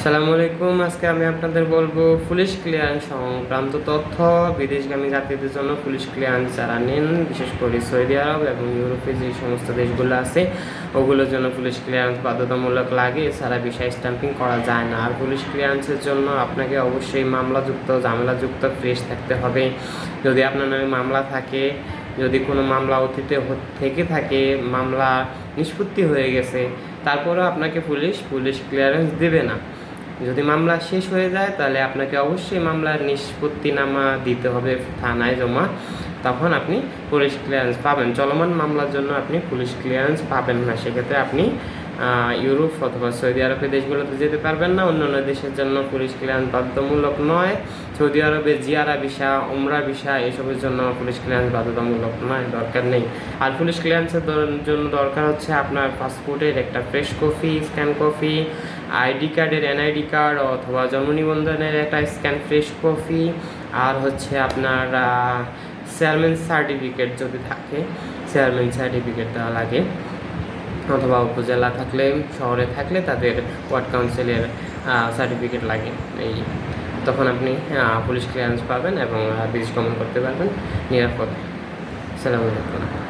আসসালামু আলাইকুম। আজকে আমি আপনাদের বলবো পুলিশ ক্লিয়ারেন্স সংক্রান্ত তথ্য। বিদেশগামী যাত্রীদের জন্য পুলিশ ক্লিয়ারেন্স যারা নেন, বিশেষ করে সৌদি আরব এবং ইউরোপে যে সমস্ত দেশগুলো আছে ওগুলোর জন্য পুলিশ ক্লিয়ারেন্স বাধ্যতামূলক লাগে, এছাড়া ভিসা স্ট্যাম্পিং করা যায় না। আর পুলিশ ক্লিয়ারেন্সের জন্য আপনাকে অবশ্যই মামলাযুক্ত ঝামেলাযুক্ত ফ্রেশ থাকতে হবে। যদি আপনার নামে মামলা থাকে, যদি কোনো মামলা অতীতে থেকে থাকে, মামলা নিষ্পত্তি হয়ে গেছে, তারপরেও আপনাকে পুলিশ ক্লিয়ারেন্স দেবে না। যদি মামলা শেষ হয়ে যায় তাহলে আপনাকে অবশ্যই মামলার নিষ্পত্তিনামা দিতে হবে থানায় জমা, তখন আপনি পুলিশ ক্লিয়ারেন্স পাবেন। চলমান মামলার জন্য আপনি পুলিশ ক্লিয়ারেন্স পাবেন না, সেক্ষেত্রে আপনি ইউরোপ অথবা সৌদি আরবের দেশগুলোতে যেতে পারবেন না। অন্যান্য দেশের জন্য পুলিশ ক্লিয়ারেন্স বাধ্যতামূলক নয়। সৌদি আরবে জিয়ারা ভিসা, উমরা ভিসা এসবের জন্য পুলিশ ক্লিয়ারেন্স বাধ্যতামূলক নয়, দরকার নেই। আর পুলিশ ক্লিয়ারেন্সের জন্য দরকার হচ্ছে আপনার পাসপোর্টের একটা fresh copy, scan copy, ID কার্ডের এনআইডি কার্ড অথবা জন্ম নিবন্ধনের একটা স্ক্যান ফ্রেশ কপি, আর হচ্ছে আপনার চেয়ারম্যান সার্টিফিকেট যদি থাকে, চেয়ারম্যান সার্টিফিকেট দেওয়া লাগে, অথবা উপজেলা থাকলে, শহরে থাকলে তাদের ওয়ার্ড কাউন্সিলের সার্টিফিকেট লাগে। এই তখন আপনি পুলিশ ক্লিয়ারেন্স পাবেন এবং বিদেশ গমন করতে পারবেন নিরাপদে। আসসালামু আলাইকুম।